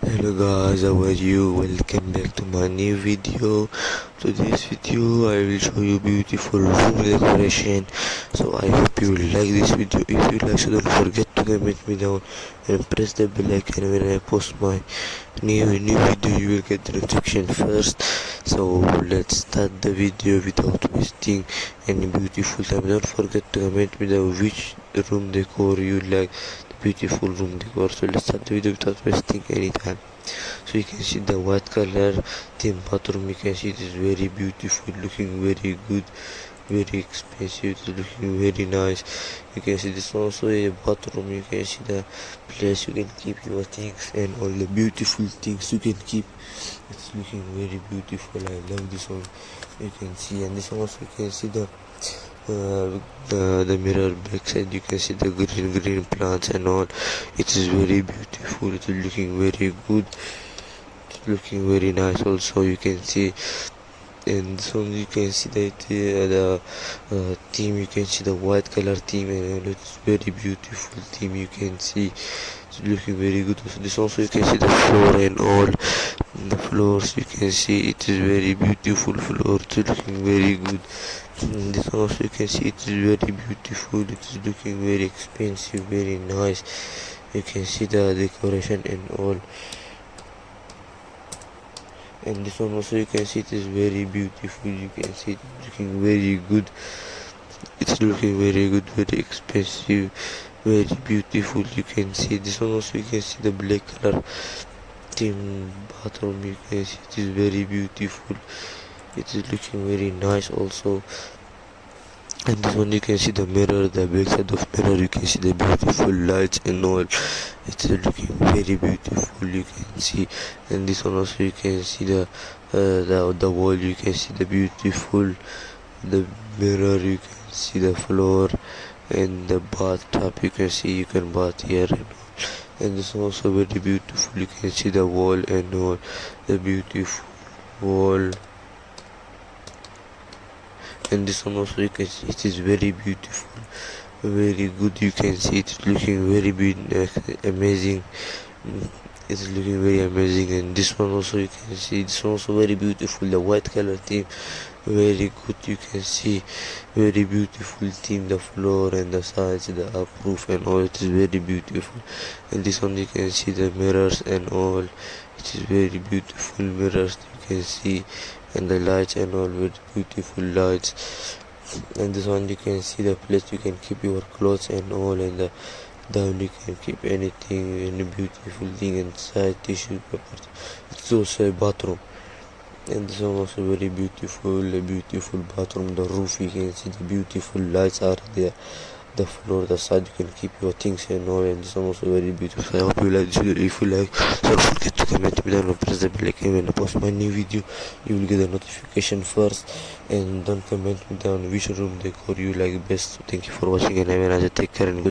Hello guys, how are you? Welcome back to my new video. To this video I will show you beautiful room decoration. So I hope you will like this video. If you like, so don't forget to comment me down and press the bell icon. When I post my new video, you will get the notification first. So let's start the video without wasting any beautiful time. Don't forget to comment me down which room decor you like, the beautiful room decor. So let's start the video without wasting any time. So you can see the white color theme bathroom. You can see it is very beautiful, looking very good, very expensive. It is looking very nice. You can see this also a bathroom. You can see the place you can keep your things and all the beautiful things you can keep. It's looking very beautiful. I love this one. You can see, and this one also you can see the mirror backside. You can see the green plants and all. It is very beautiful. It is looking very good. It's looking very nice also. You can see, and so you can see that the theme. You can see the white color theme, and it's very beautiful theme. You can see it's looking very good. So this also you can see the floor and all. The floors you can see it is very beautiful floor. It's looking very good. This also you can see it is very beautiful. It is looking very expensive, very nice. You can see the decoration and all. And this one also you can see it is very beautiful. You can see it looking very good. It's looking very good, very expensive, very beautiful. You can see this one also you can see the black color theme bathroom. You can see it is very beautiful. It is looking very nice also. And this one you can see the mirror, the back side of mirror. You can see the beautiful lights and all. It's looking very beautiful. You can see, and this one also you can see the wall. You can see the beautiful the mirror. You can see the floor and the bathtub. You can see you can bath here and all. And this one also very beautiful. You can see the wall and all, the beautiful wall. And this one also you can see it is very beautiful, very good. You can see it's looking very amazing. It's looking very amazing. And this one also you can see this one also very beautiful, the white color theme, very good. You can see very beautiful theme, the floor and the sides, the up roof and all. It is very beautiful. And this one you can see the mirrors and all. It is very beautiful mirrors. You can see, and the lights and all, very beautiful lights. And this one you can see the place you can keep your clothes and all, and the down you can keep anything, any beautiful thing inside, tissue paper. It's also a bathroom. And this one also very beautiful, a beautiful bathroom. The roof you can see the beautiful lights are there. The floor, the side you can keep your things and all. And this one also very beautiful. I hope you like this video. If you like, so don't forget to comment me down and press the bell icon. When I post my new video, you will get a notification first. And don't comment me down which room decor you like best. So thank you for watching, and have a nice day. Take care and good.